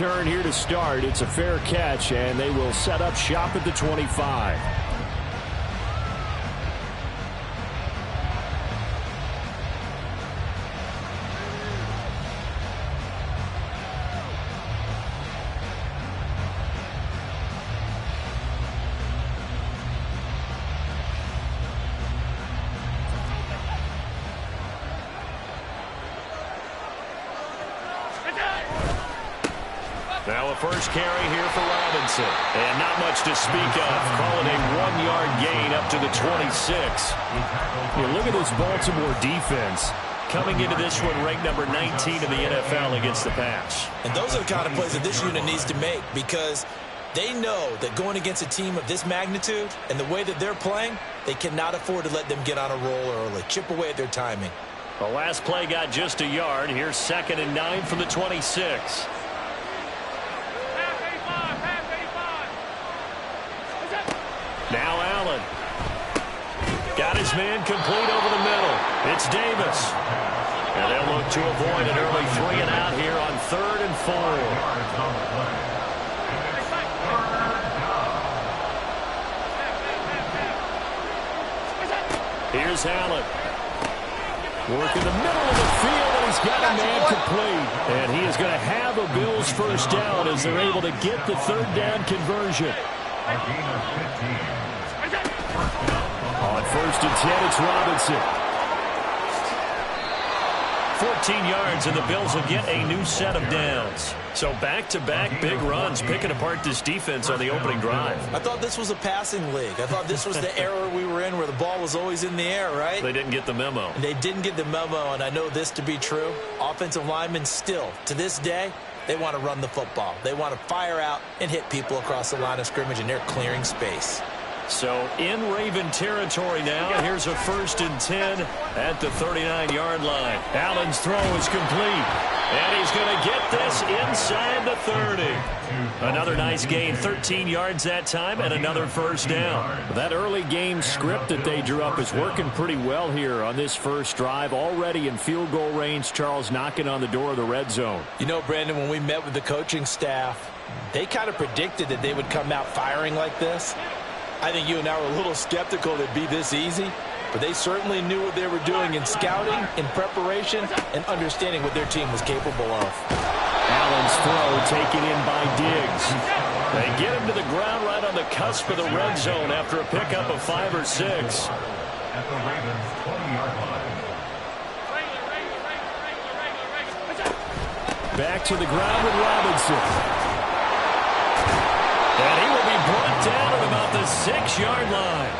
return here to start. It's a fair catch, and they will set up shop at the 25. Now a first carry here for Robinson. And not much to speak of. Call it a 1-yard gain up to the 26. You look at this Baltimore defense. Coming into this one ranked number 19 in the NFL against the pass. And those are the kind of plays that this unit needs to make, because they know that going against a team of this magnitude and the way that they're playing, they cannot afford to let them get on a roll early. Chip away at their timing. The last play got just a yard. Here's 2nd and 9 from the 26. Now Allen. Got his man complete over the middle. It's Davis. And they'll look to avoid an early 3 and out here on 3rd and 4. Here's Allen. Work in the middle of the field, and he's got a man complete. And he is going to have a Bills first down as they're able to get the 3rd down conversion. On 1st and 10, it's Robinson. 14 yards, and the Bills will get a new set of downs. So back-to-back big runs, picking apart this defense on the opening drive. I thought this was a passing league. I thought this was the era we were in where the ball was always in the air, right? They didn't get the memo. And they didn't get the memo, and I know this to be true. Offensive linemen still, to this day, they want to run the football. They want to fire out and hit people across the line of scrimmage, and they're clearing space. So in Raven territory now. Here's a 1st and 10 at the 39-yard line. Allen's throw is complete. And he's going to get this inside the 30. Another nice gain, 13 yards that time, and another first down. That early game script that they drew up is working pretty well here on this first drive. Already in field goal range, Charles knocking on the door of the red zone. You know, Brandon, when we met with the coaching staff, they kind of predicted that they would come out firing like this. I think you and I were a little skeptical it'd be this easy, but they certainly knew what they were doing in scouting, in preparation, and understanding what their team was capable of. Allen's throw taken in by Diggs. They get him to the ground right on the cusp of the red zone after a pickup of 5 or 6. At the Ravens 20-yard line. Back to the ground with Robinson. And he will be brought down at about the 6-yard line.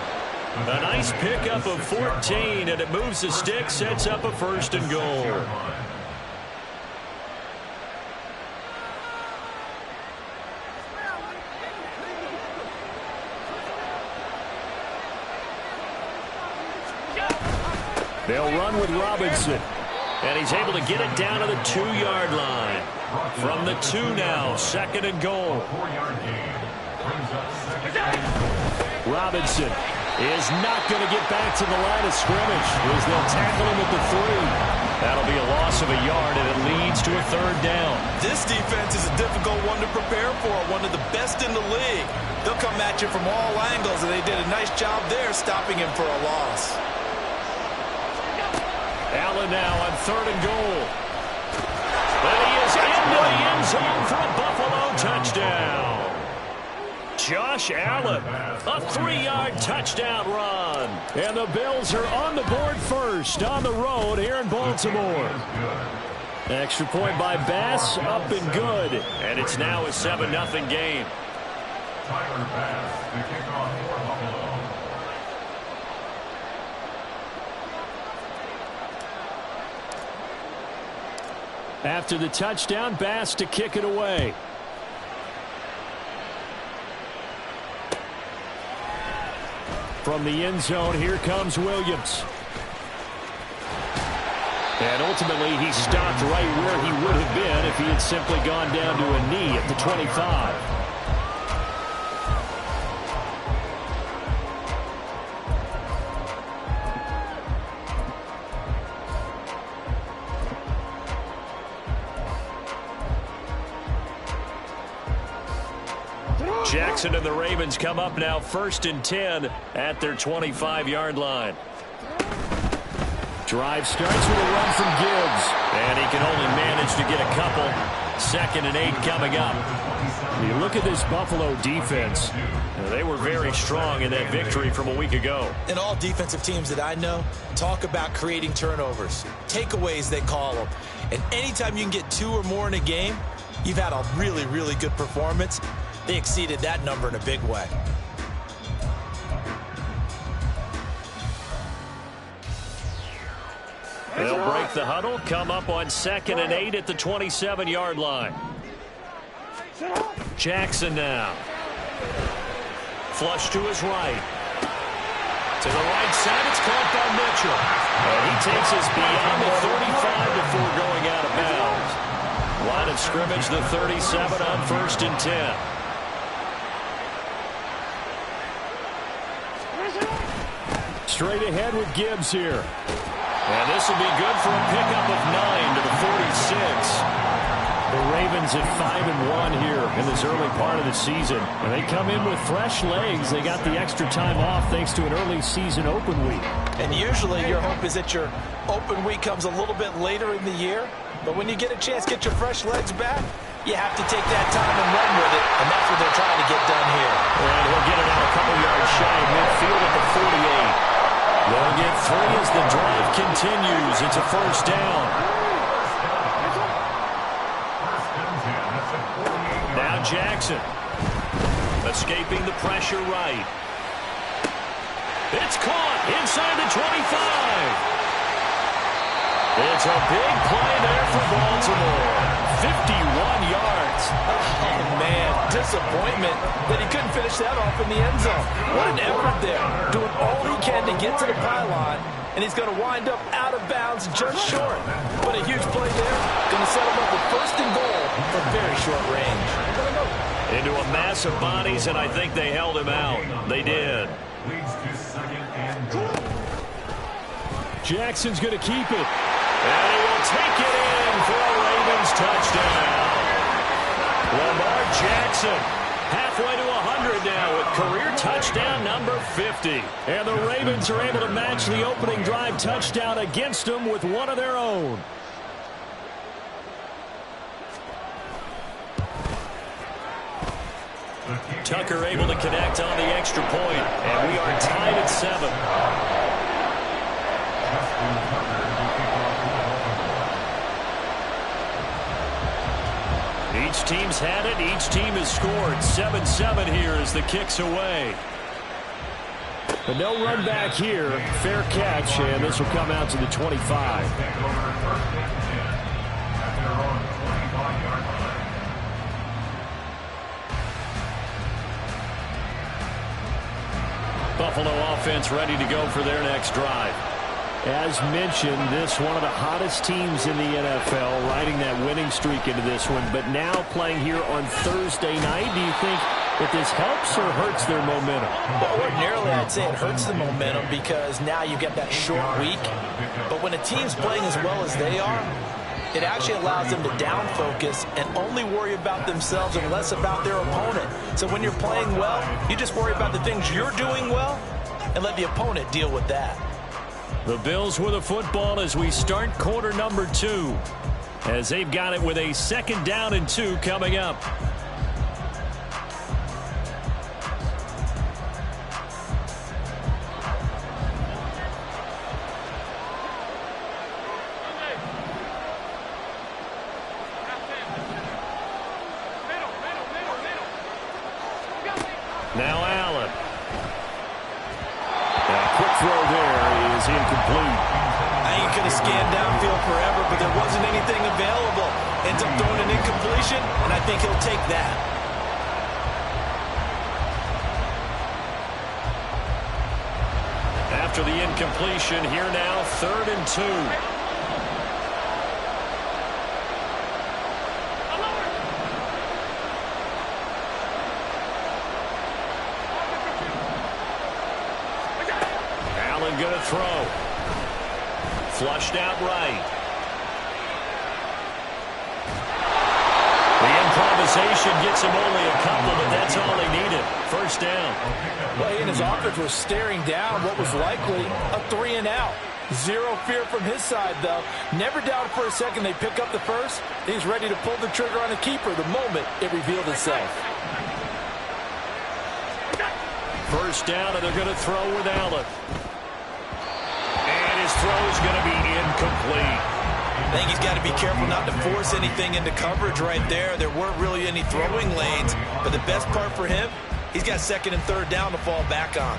A nice pickup of 14, and it moves the stick, sets up a 1st and goal. They'll run with Robinson. And he's able to get it down to the 2-yard line. From the 2 now, 2nd and goal. Robinson is not going to get back to the line of scrimmage as they'll tackle him at the 3. That'll be a loss of a yard, and it leads to a 3rd down. This defense is a difficult one to prepare for, one of the best in the league. They'll come at you from all angles, and they did a nice job there stopping him for a loss. Allen now on 3rd and goal. And he is into the end zone for a Buffalo touchdown. Josh Allen, a 3-yard touchdown run. And the Bills are on the board first on the road here in Baltimore. Extra point by Bass, up and good. And it's now a 7-0 game. Tyler Bass, the kickoff for Buffalo. After the touchdown, Bass to kick it away. From the end zone, here comes Williams. And ultimately, he stopped right where he would have been if he had simply gone down to a knee at the 25. Jackson and the Ravens come up now 1st and 10 at their 25-yard line. Drive starts with a run from Gibbs. And he can only manage to get a couple. 2nd and 8 coming up. You look at this Buffalo defense. They were very strong in that victory from a week ago. And all defensive teams that I know talk about creating turnovers. Takeaways, they call them. And anytime you can get 2 or more in a game, you've had a really, really good performance. They exceeded that number in a big way. They'll break the huddle, come up on 2nd and 8 at the 27-yard line. Jackson now. Flush to his right. To the right side, it's caught by Mitchell. And he takes us beyond the 35 before going out of bounds. Line of scrimmage, the 37 on 1st and 10. Straight ahead with Gibbs here. And this will be good for a pickup of 9 to the 46. The Ravens at 5-1 here in this early part of the season. And they come in with fresh legs. They got the extra time off thanks to an early season open week. And usually your hope is that your open week comes a little bit later in the year. But when you get a chance to get your fresh legs back, you have to take that time and run with it. And that's what they're trying to get done here. And he'll get it out a couple yards shy of midfield at the 48. They'll get 3 as the drive continues. It's a 1st down. Now Jackson. Escaping the pressure right. It's caught inside the 25. It's a big play there for Baltimore. 51 yards. Oh, man, disappointment that he couldn't finish that off in the end zone. What an effort there. Doing all he can to get to the pylon, and he's going to wind up out of bounds just short. But a huge play there. Going to set him up with 1st and goal from very short range. Into a mass of bodies, and I think they held him out. They did. Leads to 2nd and goal. Jackson's going to keep it. And he will take it in for a Ravens touchdown. Lamar Jackson halfway to 100 now with career touchdown number 50. And the Ravens are able to match the opening drive touchdown against them with one of their own. Tucker able to connect on the extra point, and we are tied at 7. Each team's had it. Each team has scored. 7-7 here as the kick's away. But no run back here. Fair catch, and this will come out to the 25. Buffalo offense ready to go for their next drive. As mentioned, this one of the hottest teams in the NFL, riding that winning streak into this one, but now playing here on Thursday night. Do you think that this helps or hurts their momentum? Well, ordinarily, I'd say it hurts the momentum because now you get that short week. But when a team's playing as well as they are, it actually allows them to down focus and only worry about themselves and less about their opponent. So when you're playing well, you just worry about the things you're doing well and let the opponent deal with that. The Bills with a football as we start quarter number 2, as they've got it with a 2nd down and 2 coming up. Now Allen. A quick throw there is incomplete. I ain't going to scan downfield forever, but there wasn't anything available. Ends up throwing an incompletion, and I think he'll take that. After the incompletion, here now, 3rd and 2. Going to throw. Flushed out right. The utilization gets him only a couple, but that's all he needed. First down. Well, he and his offense were staring down what was likely a 3-and-out. Zero fear from his side, though. Never doubted for a second they pick up the first. He's ready to pull the trigger on a keeper the moment it revealed itself. First down, and they're going to throw with Allen. And his throw is going to be incomplete. I think he's got to be careful not to force anything into coverage right there. There weren't really any throwing lanes, but the best part for him, he's got second and third down to fall back on.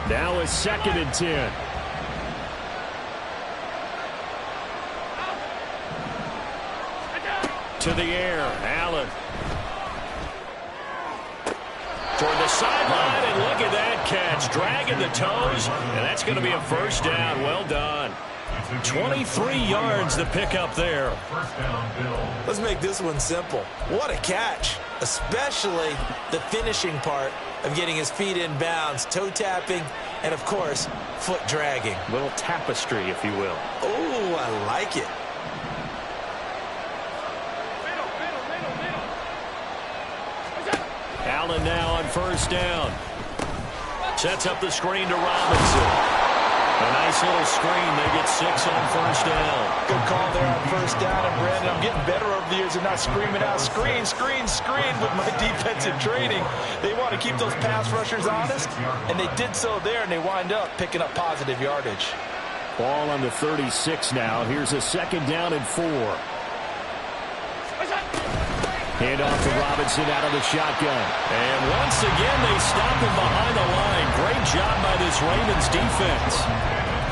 Now it's 2nd and 10. To the air, Allen. Toward the sideline, and look at that catch. Dragging the toes, and that's going to be a first down. Well done. 23 yards to pick up there. Let's make this one simple. What a catch, especially the finishing part of getting his feet in bounds, toe tapping, and, of course, foot dragging. A little tapestry, if you will. Oh, I like it. Allen now on first down. Sets up the screen to Robinson. A nice little screen. They get 6 on first down. Good call there on first down. And, Brandon, I'm getting better over the years of not screaming out, screen, screen, screen with my defensive training. They want to keep those pass rushers honest, and they did so there, and they wind up picking up positive yardage. Ball on the 36 now. Here's a 2nd down and 4. Hand off to Robinson out of the shotgun. And once again, they stop him behind the line. Great job by this Ravens defense.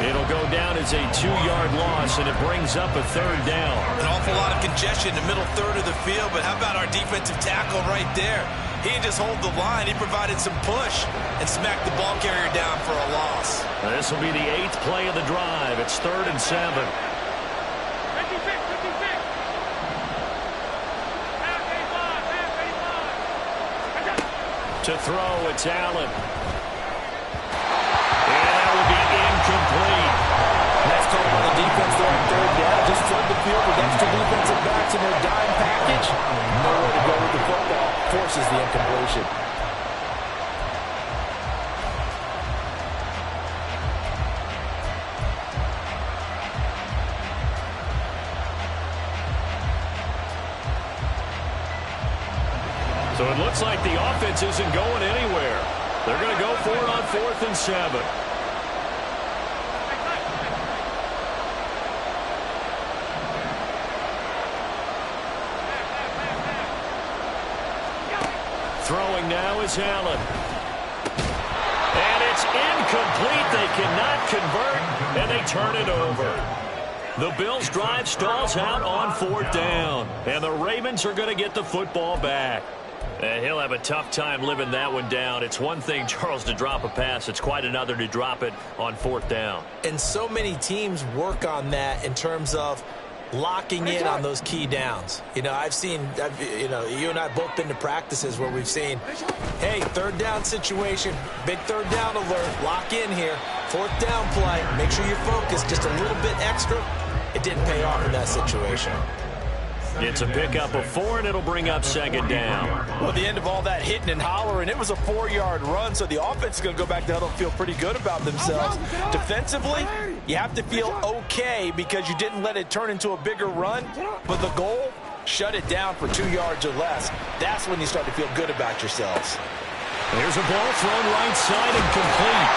It'll go down as a 2-yard loss, and it brings up a 3rd down. An awful lot of congestion in the middle third of the field, but how about our defensive tackle right there? He didn't just hold the line. He provided some push and smacked the ball carrier down for a loss. This will be the 8th play of the drive. It's 3rd and 7. To throw, it's Allen. And that will be incomplete. Nice call on the defense there on 3rd down. Just flood the field with extra defensive backs in their dime package. Nowhere to go with the football. Forces the incompletion. So it looks like the offense isn't going anywhere. They're going to go for it on 4th and 7. Throwing now is Allen. And it's incomplete. They cannot convert, and they turn it over. The Bills' drive stalls out on 4th down, and the Ravens are going to get the football back. And he'll have a tough time living that one down. It's one thing, Charles, to drop a pass. It's quite another to drop it on 4th down. And so many teams work on that in terms of locking in on those key downs. You know, you and I both been to practices where we've seen, hey, 3rd down situation, big 3rd down alert, lock in here, 4th down play, make sure you're focused just a little bit extra. It didn't pay off in that situation. It's a pickup of 4, and it'll bring up 2nd down. Well, at the end of all that hitting and hollering, it was a 4-yard run, so the offense is going to go back to huddle and feel pretty good about themselves. Defensively, you have to feel okay because you didn't let it turn into a bigger run, but the goal, shut it down for 2 yards or less. That's when you start to feel good about yourselves. There's a ball thrown right side and complete.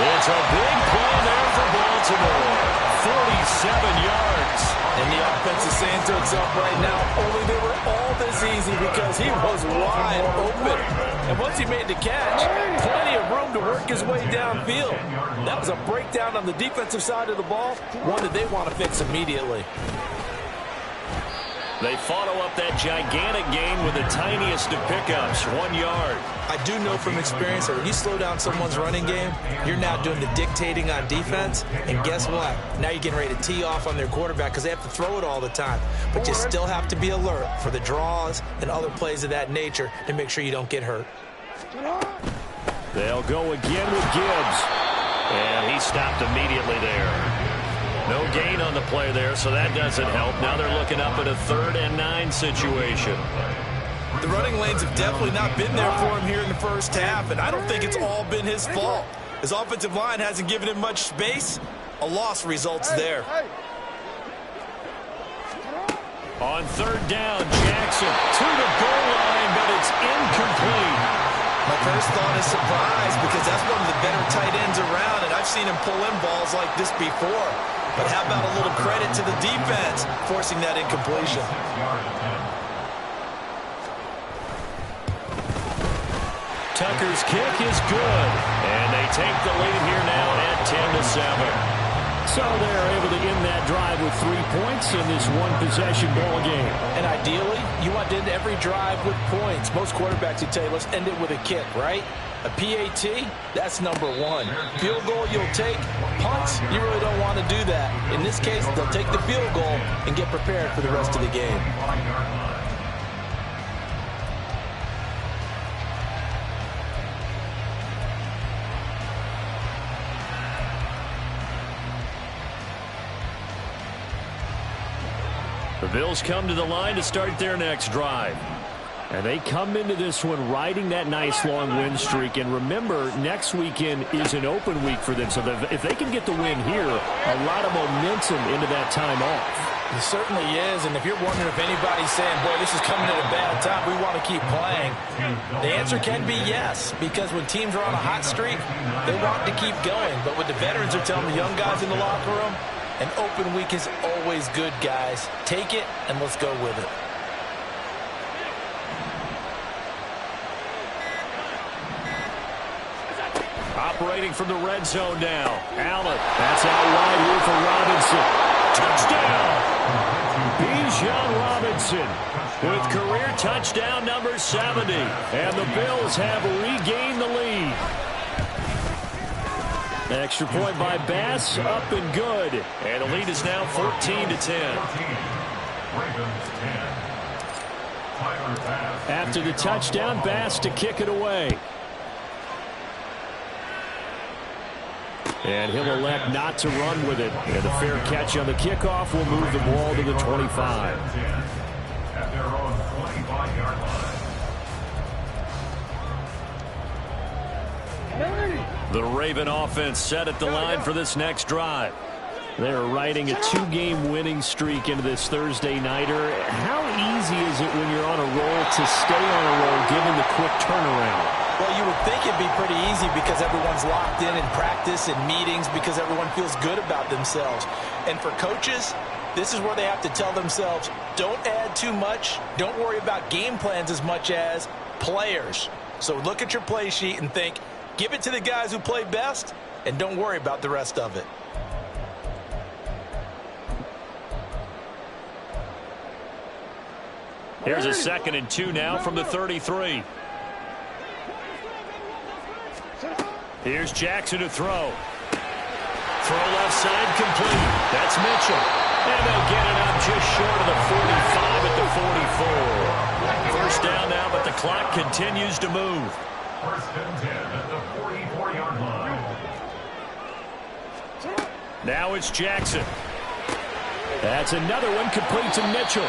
It's a big play there for Baltimore. 47 yards. And the offense is saying to itself right now, only they were all this easy because he was wide open. And once he made the catch, plenty of room to work his way downfield. That was a breakdown on the defensive side of the ball, one that they want to fix immediately. They follow up that gigantic gain with the tiniest of pickups, 1 yard. I do know from experience that when you slow down someone's running game, you're now doing the dictating on defense. And guess what? Now you're getting ready to tee off on their quarterback because they have to throw it all the time. But you still have to be alert for the draws and other plays of that nature to make sure you don't get hurt. They'll go again with Gibbs. And he stopped immediately there. No gain on the play there, so that doesn't help. Now they're looking up at a 3rd and 9 situation. The running lanes have definitely not been there for him here in the first half, and I don't think it's all been his fault. His offensive line hasn't given him much space. A loss results there. On 3rd down, Jackson to the goal line, but it's incomplete. My first thought is surprise because that's one of the better tight ends around, and I've seen him pull in balls like this before. But how about a little credit to the defense forcing that incompletion? Tucker's kick is good, and they take the lead here now at 10-7. So they're able to end that drive with 3 points in this one-possession ball game. And ideally, you want to end every drive with points. Most quarterbacks would tell you, let's end it with a kick, right? A PAT, that's number 1. Field goal you'll take. Punts, you really don't want to do that. In this case, they'll take the field goal and get prepared for the rest of the game. The Bills come to the line to start their next drive. And they come into this one riding that nice long win streak. And remember, next weekend is an open week for them. So if they can get the win here, a lot of momentum into that time off. It certainly is. And if you're wondering if anybody's saying, boy, this is coming at a bad time, we want to keep playing, the answer can be yes. Because when teams are on a hot streak, they want to keep going. But what the veterans are telling the young guys in the locker room, an open week is always good, guys. Take it, and let's go with it. Operating from the red zone now. Allen. That's out wide here for Robinson. Touchdown! Bijan Robinson with career touchdown number 70. And the Bills have regained the lead. Extra point by Bass, up and good. And the lead is now 14-10. After the touchdown, Bass to kick it away. And he'll elect not to run with it. And the fair catch on the kickoff will move the ball to the 25. At their own 25-yard line. The Raven offense set at the line for this next drive. They're riding a 2-game winning streak into this Thursday nighter. How easy is it when you're on a roll to stay on a roll given the quick turnaround? Well, you would think it'd be pretty easy because everyone's locked in practice and meetings because everyone feels good about themselves. And for coaches, this is where they have to tell themselves, don't add too much. Don't worry about game plans as much as players. So look at your play sheet and think, give it to the guys who play best, and don't worry about the rest of it. Here's a 2nd and 2 now from the 33. Here's Jackson to throw. Throw left side complete. That's Mitchell. And they'll get it up just short of the 45 at the 44. First down now, but the clock continues to move. First and 10 at the 44-yard line. Now it's Jackson. That's another one complete to Mitchell.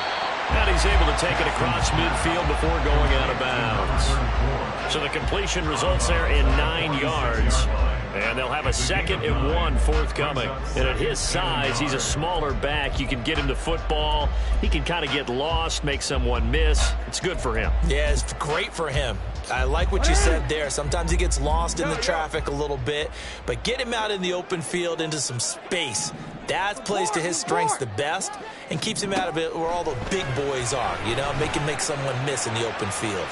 And he's able to take it across midfield before going out of bounds. So the completion results there in 9 yards. And they'll have a 2nd and 1 forthcoming. And at his size, he's a smaller back. You can get him the football. He can kind of get lost, make someone miss. It's good for him. Yeah, it's great for him. I like what you said there. Sometimes he gets lost in the traffic a little bit. But get him out in the open field into some space. That plays to his strengths the best and keeps him out of it where all the big boys are, you know, make someone miss in the open field.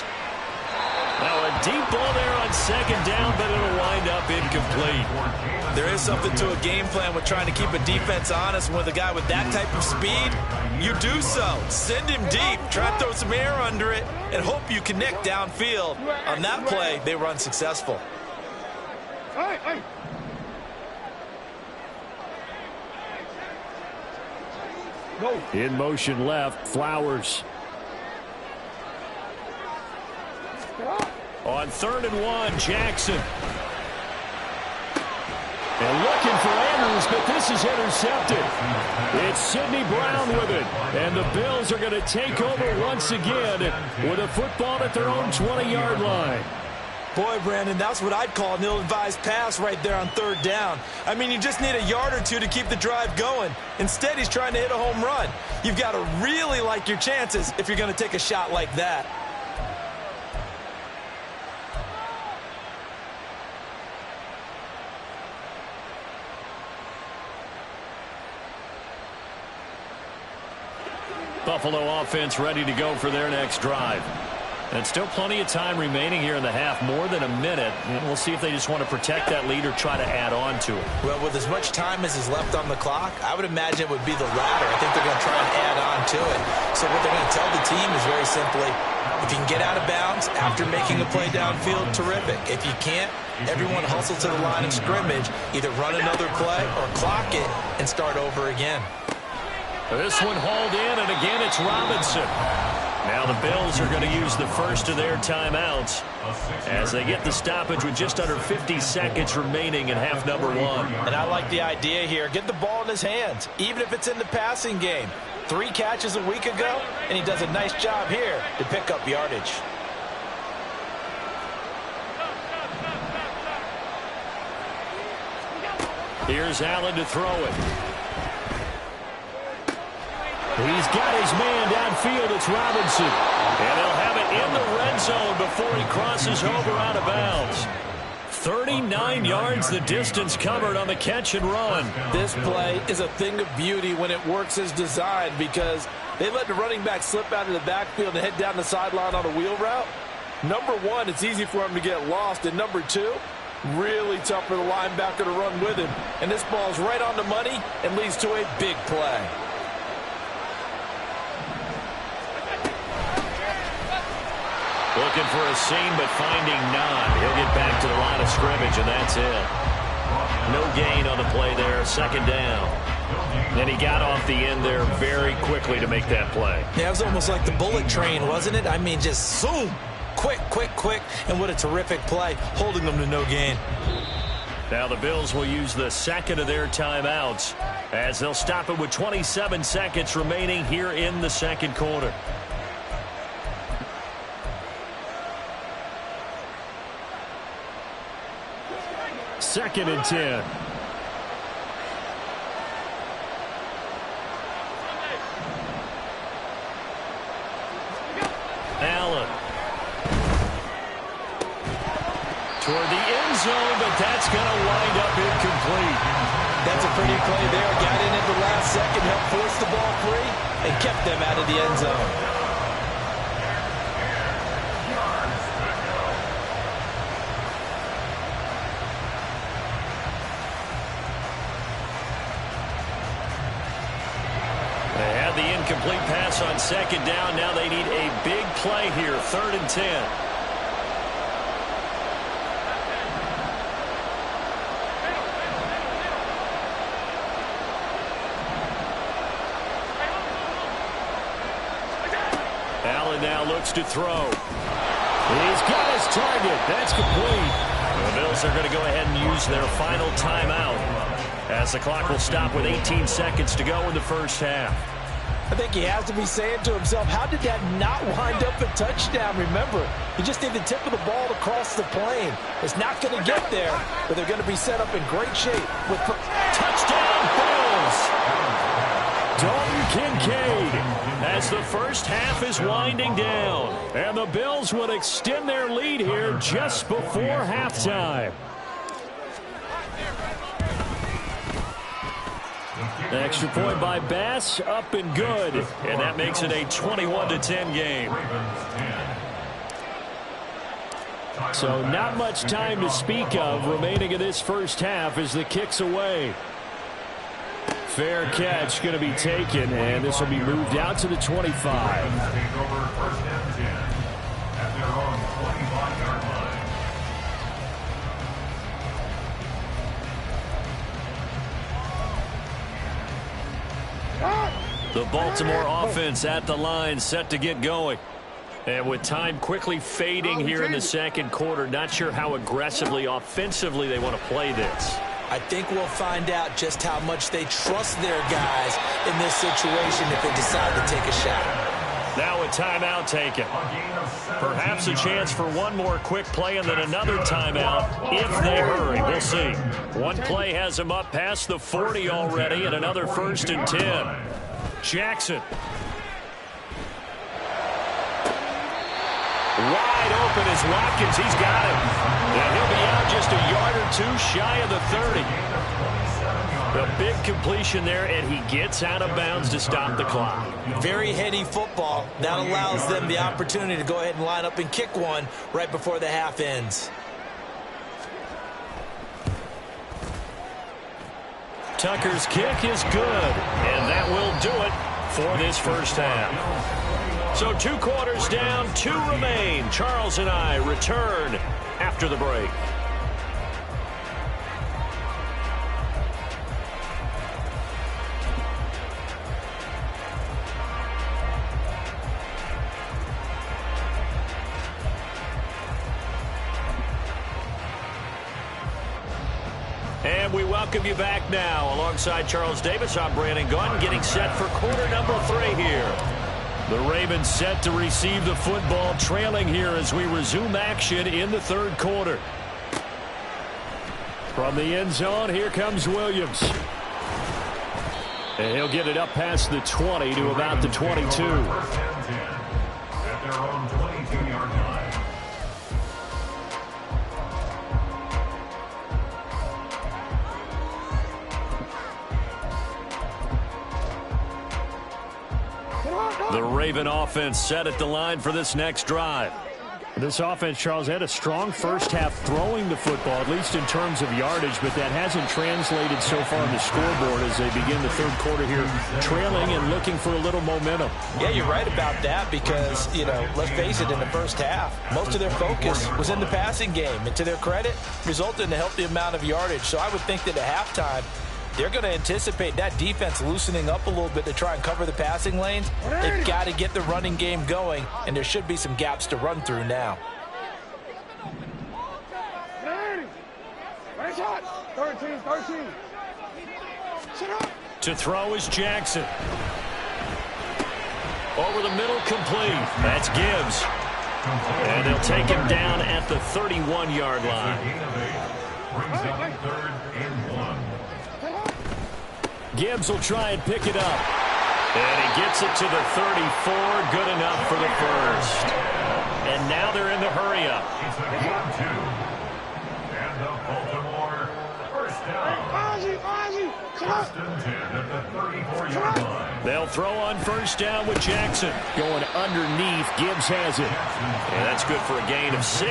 Now a deep ball there on second down, but it'll wind up incomplete. There is something to a game plan with trying to keep a defense honest. With a guy with that type of speed, you do so. Send him deep, try to throw some air under it, and hope you connect downfield. On that play, they were unsuccessful. In motion left, Flowers. On 3rd and 1, Jackson. And looking for Andrews, but this is intercepted. It's Sidney Brown with it. And the Bills are going to take over once again with a football at their own 20-yard line. Boy, Brandon, that's what I'd call an ill-advised pass right there on 3rd down. I mean, you just need a yard or two to keep the drive going. Instead, he's trying to hit a home run. You've got to really like your chances if you're going to take a shot like that. Buffalo offense ready to go for their next drive. And still plenty of time remaining here in the half, more than a minute. And we'll see if they just want to protect that lead or try to add on to it. Well, with as much time as is left on the clock, I would imagine it would be the latter. I think they're going to try and add on to it. So what they're going to tell the team is very simply, if you can get out of bounds after making a play downfield, terrific. If you can't, everyone hustle to the line of scrimmage, either run another play or clock it and start over again. This one hauled in, and again it's Robinson. Now the Bills are going to use the first of their timeouts as they get the stoppage with just under 50 seconds remaining in half number 1. And I like the idea here. Get the ball in his hands, even if it's in the passing game. 3 catches a week ago, and he does a nice job here to pick up yardage. Here's Allen to throw it. He's got his man downfield. It's Robinson. And he'll have it in the red zone before he crosses over out of bounds. 39 yards the distance covered on the catch and run. This play is a thing of beauty when it works as designed because they let the running back slip out of the backfield and head down the sideline on a wheel route. Number 1, it's easy for him to get lost. And number 2, really tough for the linebacker to run with him. And this ball's right on the money and leads to a big play. Looking for a seam, but finding none. He'll get back to the line of scrimmage, and that's it. No gain on the play there, 2nd down. And he got off the end there very quickly to make that play. Yeah, it was almost like the bullet train, wasn't it? I mean, just zoom. Quick, quick, quick. And what a terrific play, holding them to no gain. Now the Bills will use the second of their timeouts as they'll stop it with 27 seconds remaining here in the second quarter. Second and 10. Allen. Toward the end zone, but that's going to wind up incomplete. That's a pretty play there. Got in at the last second, helped force the ball free, and kept them out of the end zone. Incomplete pass on 2nd down. Now they need a big play here. 3rd and 10. Allen now looks to throw. He's got his target. That's complete. The Bills are going to go ahead and use their final timeout as the clock will stop with 18 seconds to go in the first half. I think he has to be saying to himself, how did that not wind up a touchdown? Remember, you just need the tip of the ball to cross the plane. It's not going to get there, but they're going to be set up in great shape with touchdown Bills. Dalton Kincaid. As the first half is winding down. And the Bills would extend their lead here just before halftime. Extra point by Bass, up and good. And that makes it a 21-10 game. So not much time to speak of remaining in this first half as the kick's away. Fair catch going to be taken, and this will be moved out to the 25. Take over first and 10 at their own 25-yard line. The Baltimore offense at the line, set to get going. And with time quickly fading here in the second quarter, not sure how aggressively, offensively they want to play this. I think we'll find out just how much they trust their guys in this situation if they decide to take a shot. Now a timeout taken. Perhaps a chance for one more quick play and then another timeout if they hurry. We'll see. One play has them up past the 40 already and another 1st and 10. Jackson. Wide open is Watkins. He's got it. And he'll be out just a yard or two shy of the 30. A big completion there, and he gets out of bounds to stop the clock. Very heady football. That allows them the opportunity to go ahead and line up and kick one right before the half ends. Tucker's kick is good, and that will do it for this first half. So 2 quarters down, 2 remain. Charles and I return after the break. And we welcome you back now. Alongside Charles Davis, I'm Brandon Gaudin, getting set for quarter number 3 here. The Ravens set to receive the football, trailing here as we resume action in the 3rd quarter. From the end zone, here comes Williams. And he'll get it up past the 20 to about the 22. First and 10 at their own 22-yard line. The Raven offense set at the line for this next drive. This offense, Charles, had a strong first half throwing the football, at least in terms of yardage, but that hasn't translated so far on the scoreboard as they begin the 3rd quarter here, trailing and looking for a little momentum. Yeah, you're right about that because, let's face it, in the first half, most of their focus was in the passing game. And to their credit, resulted in a healthy amount of yardage. So I would think that at halftime, they're going to anticipate that defense loosening up a little bit to try and cover the passing lanes. They've got to get the running game going, and there should be some gaps to run through now. 13. To throw is Jackson. Over the middle, complete. That's Gibbs. And they'll take him down at the 31-yard line. Brings up 3rd and 1. Gibbs will try and pick it up. And he gets it to the 34. Good enough for the first. And now they're in the hurry-up. It's a game 2. And the Baltimore first down. First and 10 at the 34-yard line. They'll throw on first down with Jackson. Going underneath, Gibbs has it. And that's good for a gain of 6,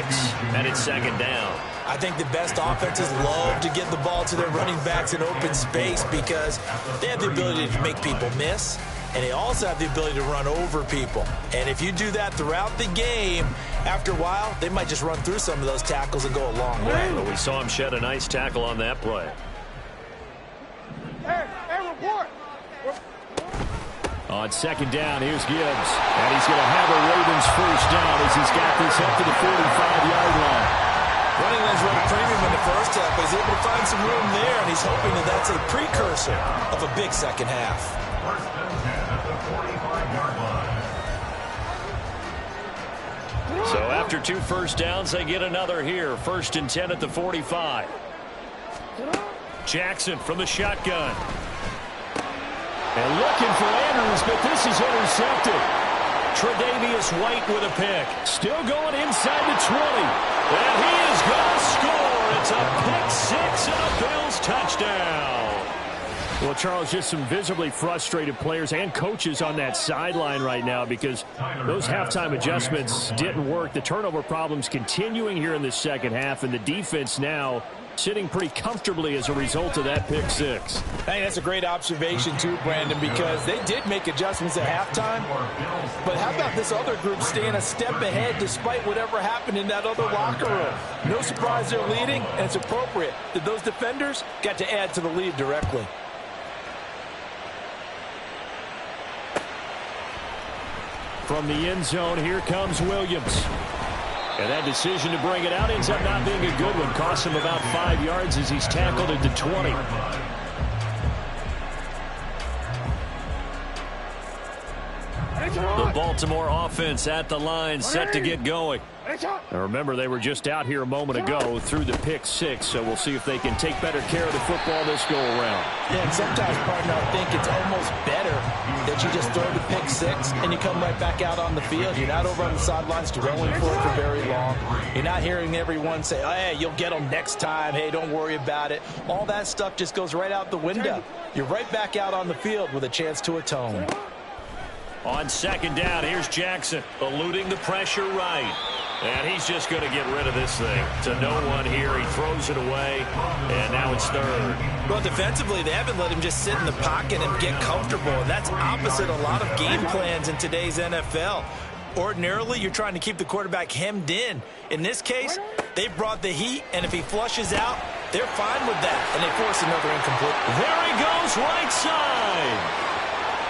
and it's 2nd down. I think the best offenses love to get the ball to their running backs in open space because they have the ability to make people miss, and they also have the ability to run over people. And if you do that throughout the game, after a while, they might just run through some of those tackles and go a long way. Well, we saw him shed a nice tackle on that play. Hey, report. On 2nd down, here's Gibbs. And he's going to have a Ravens first down as he's got this up to the 45-yard line. Running lanes run a premium in the first half, but he's able to find some room there, and he's hoping that that's a precursor of a big second half. First and 10 at the 45-yard line. So after 2 first downs, they get another here. 1st and 10 at the 45. Jackson from the shotgun. And looking for Andrews, but this is intercepted. Tre'Davious White with a pick. Still going inside the 20. And he is going to score. It's a pick 6 and a Bills touchdown. Well, Charles, just some visibly frustrated players and coaches on that sideline right now because those halftime adjustments didn't work. The turnover problems continuing here in the second half, and the defense now sitting pretty comfortably as a result of that pick six. Hey, that's a great observation too, Brandon, because they did make adjustments at halftime. But how about this other group staying a step ahead despite whatever happened in that other locker room? No surprise they're leading, and it's appropriate that those defenders got to add to the lead directly. From the end zone, here comes Williams. And that decision to bring it out ends up not being a good one. Cost him about 5 yards as he's tackled at the 20. The Baltimore offense at the line, set to get going. Now remember, they were just out here a moment ago through the pick six, so we'll see if they can take better care of the football this go-around. Yeah, and sometimes, partner, I think it's almost better that you just throw the pick six and you come right back out on the field. You're not over on the sidelines dwelling for it for very long. You're not hearing everyone say, oh, hey, you'll get them next time. Hey, don't worry about it. All that stuff just goes right out the window. You're right back out on the field with a chance to atone. On second down, here's Jackson, eluding the pressure right. And he's just going to get rid of this thing. To no one here. He throws it away, and now it's third. Well, defensively, they haven't let him just sit in the pocket and get comfortable. And that's opposite a lot of game plans in today's NFL. Ordinarily, you're trying to keep the quarterback hemmed in. In this case, they brought the heat, and if he flushes out, they're fine with that. And they force another incomplete. There he goes, right side.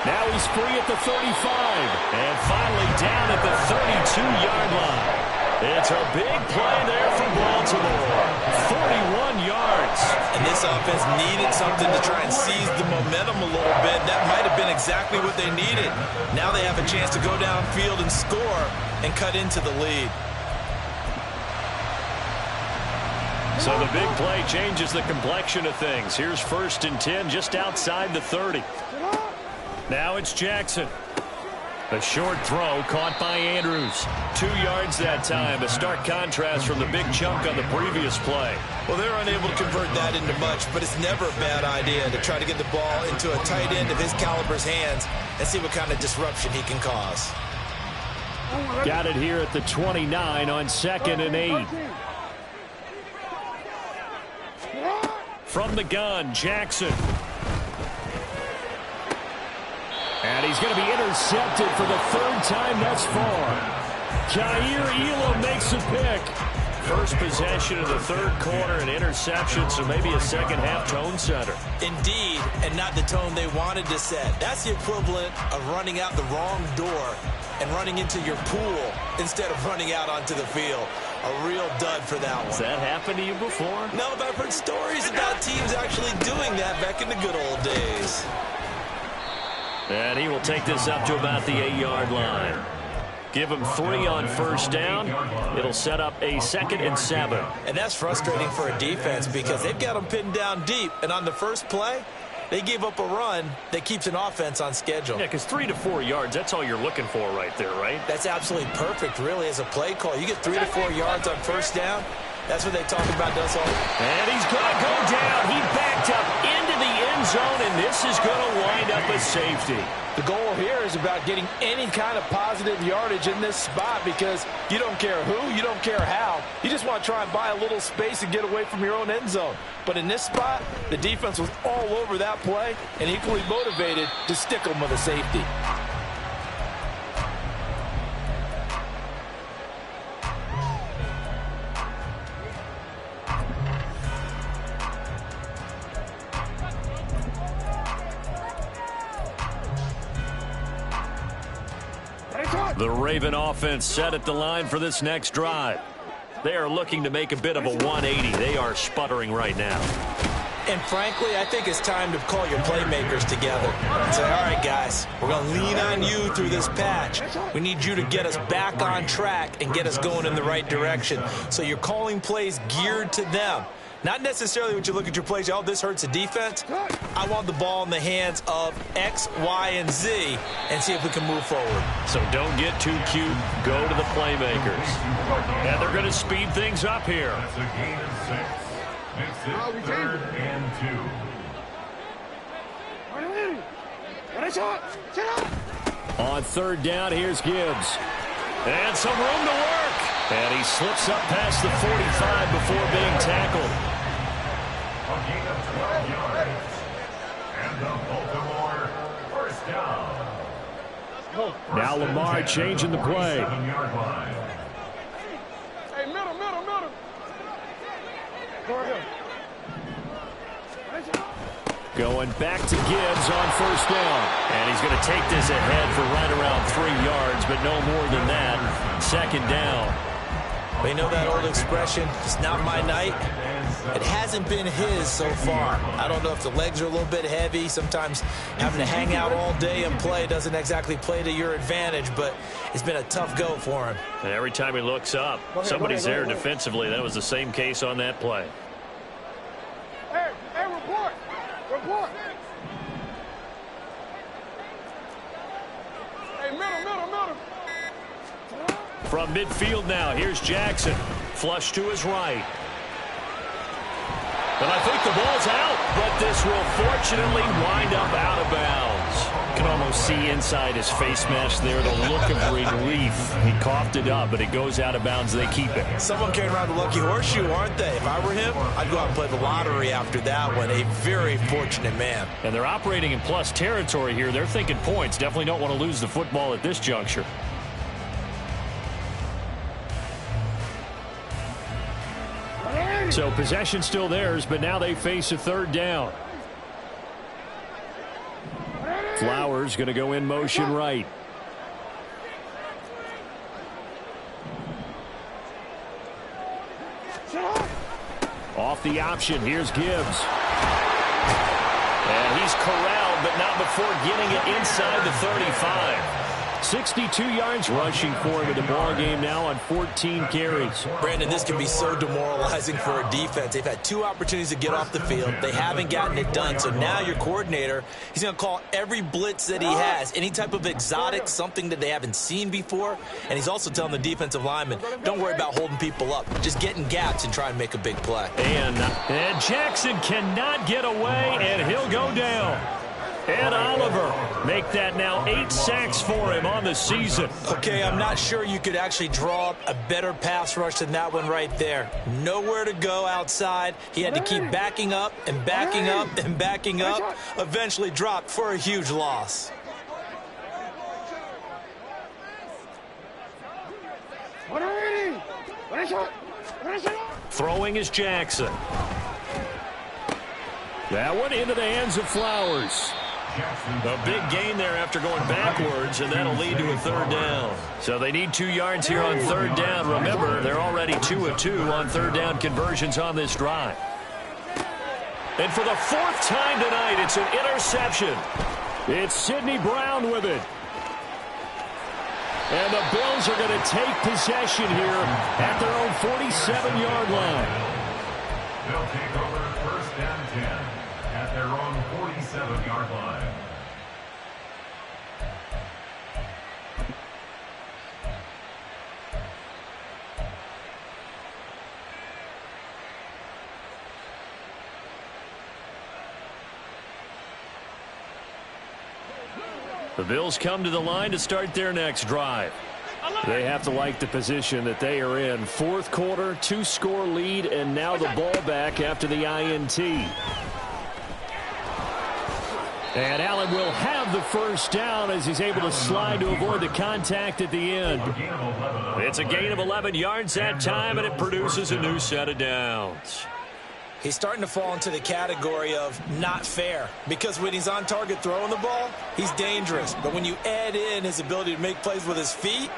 Now he's free at the 35. And finally down at the 32-yard line. It's a big play there for Baltimore. 41 yards. And this offense needed something to try and seize the momentum a little bit. That might have been exactly what they needed. Now they have a chance to go downfield and score and cut into the lead. So the big play changes the complexion of things. Here's 1st and 10 just outside the 30. Now it's Jackson. A short throw caught by Andrews. 2 yards that time. A stark contrast from the big chunk on the previous play. Well, they're unable to convert that into much, but it's never a bad idea to try to get the ball into a tight end of his caliber's hands and see what kind of disruption he can cause. Got it here at the 29 on 2nd and 8. From the gun, Jackson. And he's going to be intercepted for the 3rd time thus far. Jair Elam makes a pick. First possession of the 3rd quarter, an interception, so maybe a second-half tone setter. Indeed, and not the tone they wanted to set. That's the equivalent of running out the wrong door and running into your pool instead of running out onto the field. A real dud for that one. Has that happened to you before? No, but I've heard stories about teams actually doing that back in the good old days. And he will take this up to about the 8-yard line. Give him 3 on 1st down. It'll set up a 2nd and 7. And that's frustrating for a defense because they've got them pinned down deep. And on the first play, they gave up a run that keeps an offense on schedule. Yeah, because 3 to 4 yards, that's all you're looking for right there, right? That's absolutely perfect, really, as a play call. You get 3 to 4 yards on 1st down. That's what they talk about, does all. And he's going to go down. He backed up into the end zone, and this is going to wind up a safety. The goal here is about getting any kind of positive yardage in this spot because you don't care who, you don't care how. You just want to try and buy a little space and get away from your own end zone. But in this spot, the defense was all over that play and equally motivated to stick them with a safety. The Raven offense set at the line for this next drive. They are looking to make a bit of a 180. They are sputtering right now. And frankly, I think it's time to call your playmakers together and say, all right, guys, we're going to lean on you through this patch. We need you to get us back on track and get us going in the right direction. So you're calling plays geared to them. Not necessarily when you look at your plays, oh, this hurts the defense. I want the ball in the hands of X, Y, and Z and see if we can move forward. So don't get too cute. Go to the playmakers. And they're going to speed things up here. That's a gain of 6. Makes it 3rd and 2. On third down, here's Gibbs. And some room to work. And he slips up past the 45 before being tackled. A gain of 12 yards. And the Baltimore first down. Now Lamar changing the play. 7-yard line. Hey, middle. Go ahead. Going back to Gibbs on first down. And he's going to take this ahead for right around 3 yards, but no more than that. Second down. We know that old expression, it's not my night. It hasn't been his so far. I don't know if the legs are a little bit heavy. Sometimes having to hang out all day and play doesn't exactly play to your advantage, but it's been a tough go for him. And every time he looks up, somebody's there defensively. That was the same case on that play. Hey, report. Hey, middle. From midfield now, here's Jackson. Flush to his right. And I think the ball's out, but this will fortunately wind up out of bounds. You can almost see inside his face mask there the look of relief. He coughed it up, but it goes out of bounds. They keep it. Someone carrying around the lucky horseshoe, aren't they? If I were him, I'd go out and play the lottery after that one. A very fortunate man. And they're operating in plus territory here. They're thinking points. Definitely don't want to lose the football at this juncture. So possession still theirs, but now they face a third down. Flowers going to go in motion right. Off the option, here's Gibbs. And he's corralled, but not before getting it inside the 35. 62 yards rushing for him in the ball game now on 14 carries. Brandon, this can be so demoralizing for a defense. They've had 2 opportunities to get off the field. They haven't gotten it done. So now your coordinator, he's going to call every blitz that he has, any type of exotic, something that they haven't seen before. And he's also telling the defensive lineman, don't worry about holding people up. Just get in gaps and try and make a big play. And Jackson cannot get away, and he'll go down. And Oliver make that now 8 sacks for him on the season. Okay, I'm not sure you could actually draw up a better pass rush than that one right there. Nowhere to go outside. He had to keep backing up and backing up and backing up. Eventually dropped for a huge loss. Throwing is Jackson. That one into the hands of Flowers. A big gain there after going backwards, and that'll lead to a third down. So they need 2 yards here on third down. Remember, they're already 2 of 2 on third down conversions on this drive. And for the 4th time tonight, it's an interception. It's Sidney Brown with it. And the Bills are going to take possession here at their own 47-yard line. They'll take over first and 10 at their own 47-yard line. The Bills come to the line to start their next drive. They have to like the position that they are in. 4th quarter, 2-score lead, and now the ball back after the INT. And Allen will have the first down as he's able to slide to avoid the contact at the end. It's a gain of 11 yards that time, and it produces a new set of downs. He's starting to fall into the category of not fair, because when he's on target throwing the ball, he's dangerous. But when you add in his ability to make plays with his feet,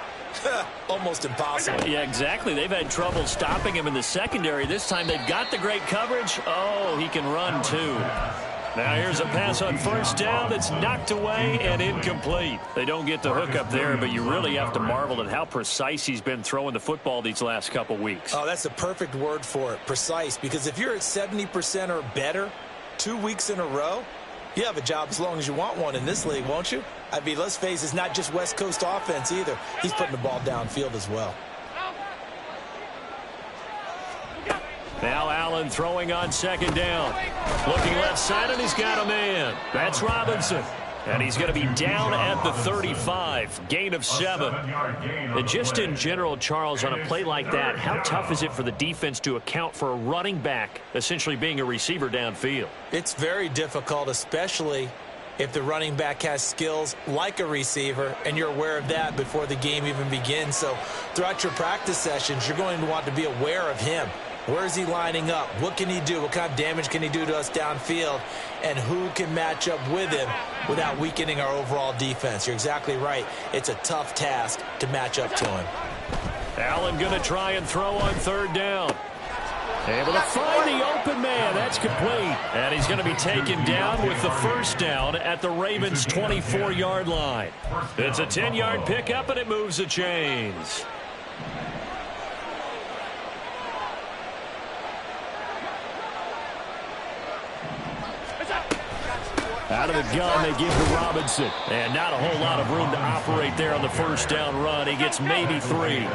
almost impossible. Yeah, exactly. They've had trouble stopping him in the secondary. This time they've got the great coverage. Oh, he can run too. Now here's a pass on first down that's knocked away and incomplete. They don't get the hook up there, but you really have to marvel at how precise he's been throwing the football these last couple weeks. Oh, that's the perfect word for it, precise, because if you're at 70% or better 2 weeks in a row, you have a job as long as you want one in this league, won't you? I mean, let's face it, it's not just West Coast offense either. He's putting the ball downfield as well. Now Allen throwing on second down. Looking left side, and he's got a man. That's Robinson. And he's going to be down at the 35. Gain of 7. And just in general, Charles, on a play like that, how tough is it for the defense to account for a running back essentially being a receiver downfield? It's very difficult, especially if the running back has skills like a receiver, and you're aware of that before the game even begins. So throughout your practice sessions, you're going to want to be aware of him. Where is he lining up? What can he do? What kind of damage can he do to us downfield? And who can match up with him without weakening our overall defense? You're exactly right. It's a tough task to match up to him. Allen going to try and throw on 3rd down. Able to find the open man. That's complete. And he's going to be taken down with the 1st down at the Ravens' 24-yard line. It's a 10-yard pickup, and it moves the chains. Out of the gun, they give to Robinson. And not a whole lot of room to operate there on the 1st down run. He gets maybe 3.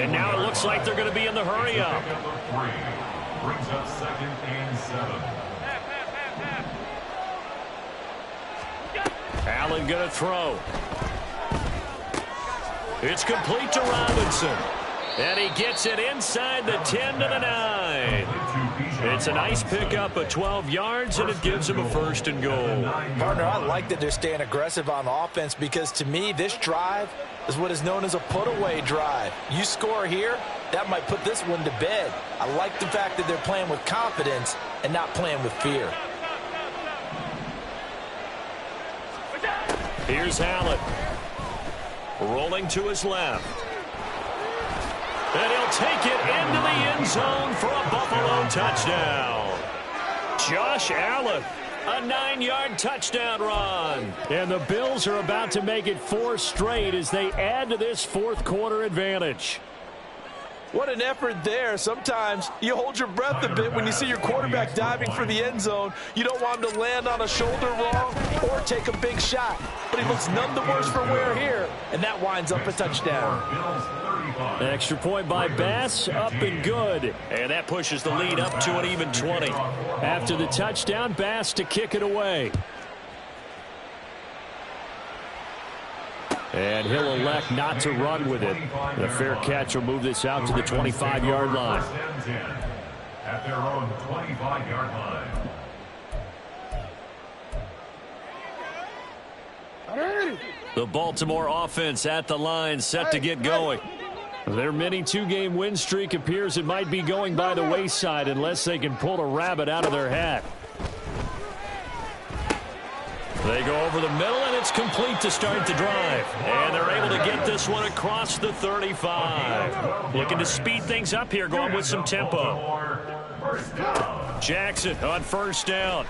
And now it looks like they're going to be in the hurry-up. Brings up 2nd and 7. Allen going to throw. It's complete to Robinson. And he gets it inside the 10 to the 9. It's a nice pickup of 12 yards, and it gives him a 1st and goal. Partner, I like that they're staying aggressive on offense because, to me, this drive is what is known as a put-away drive. You score here, that might put this one to bed. I like the fact that they're playing with confidence and not playing with fear. Here's Allen. Rolling to his left. And he'll take it into the end zone for a Buffalo touchdown. Josh Allen, a 9-yard touchdown run. And the Bills are about to make it 4 straight as they add to this 4th quarter advantage. What an effort there. Sometimes you hold your breath a bit when you see your quarterback diving for the end zone. You don't want him to land on a shoulder wrong or take a big shot. But he looks none the worse for wear here, and that winds up a touchdown. Extra point by Bass, up and good. And that pushes the lead up to an even 20. After the touchdown, Bass to kick it away. And he'll elect not to run with it. The fair catch will move this out to the 25-yard line. At their own 25-yard line. The Baltimore offense at the line, set to get going. Their mini 2-game win streak appears it might be going by the wayside unless they can pull a rabbit out of their hat. They go over the middle, and it's complete to start the drive. And they're able to get this one across the 35. Looking to speed things up here, going with some tempo. Jackson on 1st down.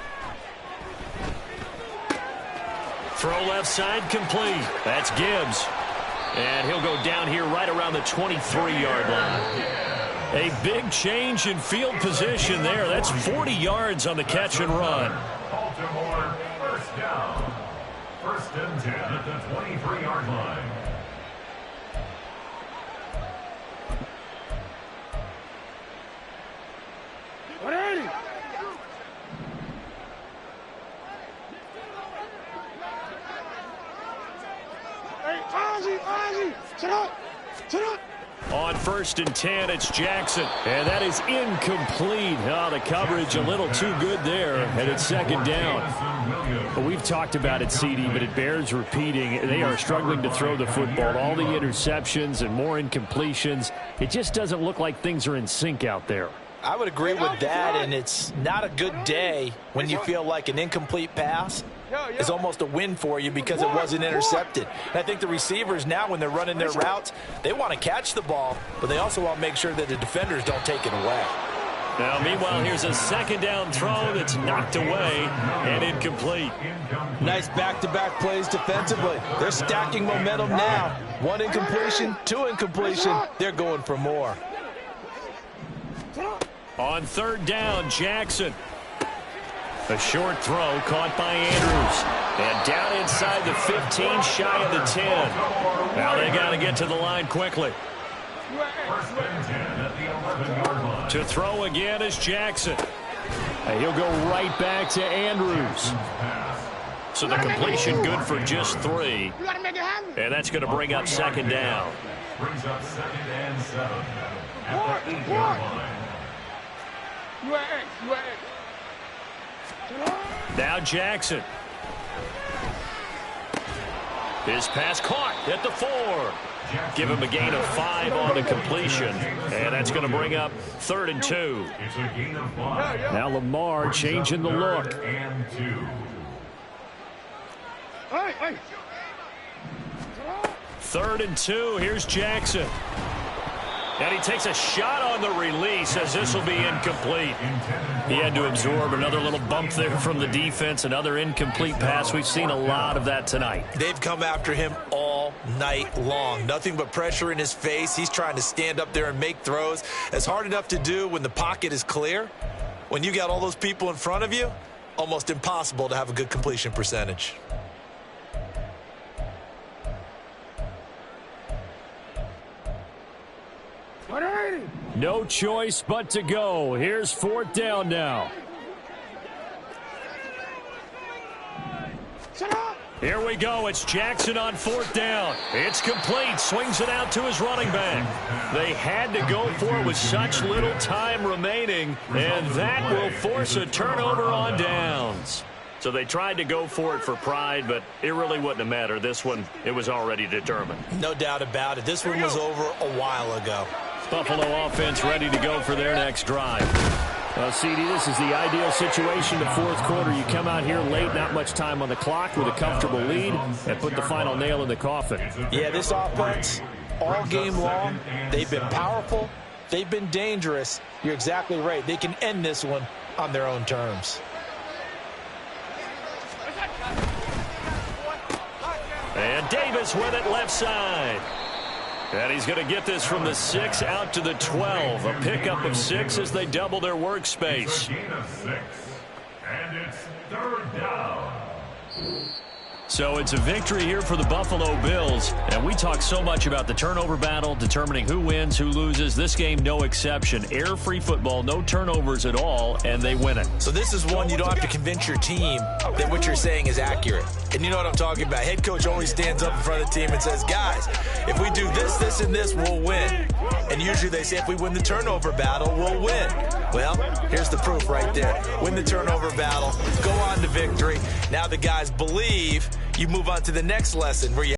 Throw left side complete. That's Gibbs. And he'll go down here right around the 23-yard line. A big change in field position there. That's 40 yards on the catch and run. Baltimore, 1st down. 1st and 10 at the 23-yard line. On 1st and 10, it's Jackson. And that is incomplete. Oh, the coverage a little too good there. And it's 2nd down. Well, we've talked about it, CD, but it bears repeating. They are struggling to throw the football. All the interceptions and more incompletions. It just doesn't look like things are in sync out there. I would agree with that, and it's not a good day when you feel like an incomplete pass is almost a win for you because it wasn't intercepted. And I think the receivers now, when they're running their routes, they want to catch the ball, but they also want to make sure that the defenders don't take it away. Now, meanwhile, here's a 2nd down throw that's knocked away and incomplete. Nice back-to-back plays defensively. They're stacking momentum now. 1 incompletion, 2 incompletion. They're going for more. On 3rd down, Jackson. A short throw caught by Andrews. And down inside the 15, shy of the 10. Now they got to get to the line quickly. 1st and 10 at the 11-yard line. To throw again is Jackson. And he'll go right back to Andrews. So the completion good for just 3. You gotta make it happen. And that's going to bring up second down. Brings up 2nd and 7. At the 8-yard line. You at X. You at X. Now Jackson. His pass caught at the 4. Give him a gain of 5 on the completion. And that's going to bring up 3rd and 2. It's a gain of 5. Now Lamar changing the look. 3rd and 2. Hey. 3rd and 2. Here's Jackson. And he takes a shot on the release as this will be incomplete. He had to absorb another little bump there from the defense, another incomplete pass. We've seen a lot of that tonight. They've come after him all night long. Nothing but pressure in his face. He's trying to stand up there and make throws. It's hard enough to do when the pocket is clear. When you got all those people in front of you, almost impossible to have a good completion percentage. No choice but to go. Here's 4th down now. Here we go. It's Jackson on 4th down. It's complete. Swings it out to his running back. They had to go for it with such little time remaining, and that will force a turnover on downs. So they tried to go for it for pride, but it really wouldn't have mattered. This one, it was already determined. No doubt about it. This one was over a while ago. Buffalo offense ready to go for their next drive. Well, CD, this is the ideal situation, the 4th quarter. You come out here late, not much time on the clock with a comfortable lead, and put the final nail in the coffin. Yeah, this offense, all game long, they've been powerful, they've been dangerous. You're exactly right. They can end this one on their own terms. And Davis with it left side. And he's going to get this from the 6 out to the 12. A pickup of 6 as they double their workspace. Gain of 6. And it's 3rd down. So it's a victory here for the Buffalo Bills. And we talk so much about the turnover battle, determining who wins, who loses. This game, no exception. Error-free football, no turnovers at all, and they win it. So this is one you don't have to convince your team that what you're saying is accurate. And you know what I'm talking about. Head coach always stands up in front of the team and says, guys, if we do this, this, and this, we'll win. And usually they say if we win the turnover battle, we'll win. Well, here's the proof right there. Win the turnover battle, go on to victory. Now the guys believe you move on to the next lesson where you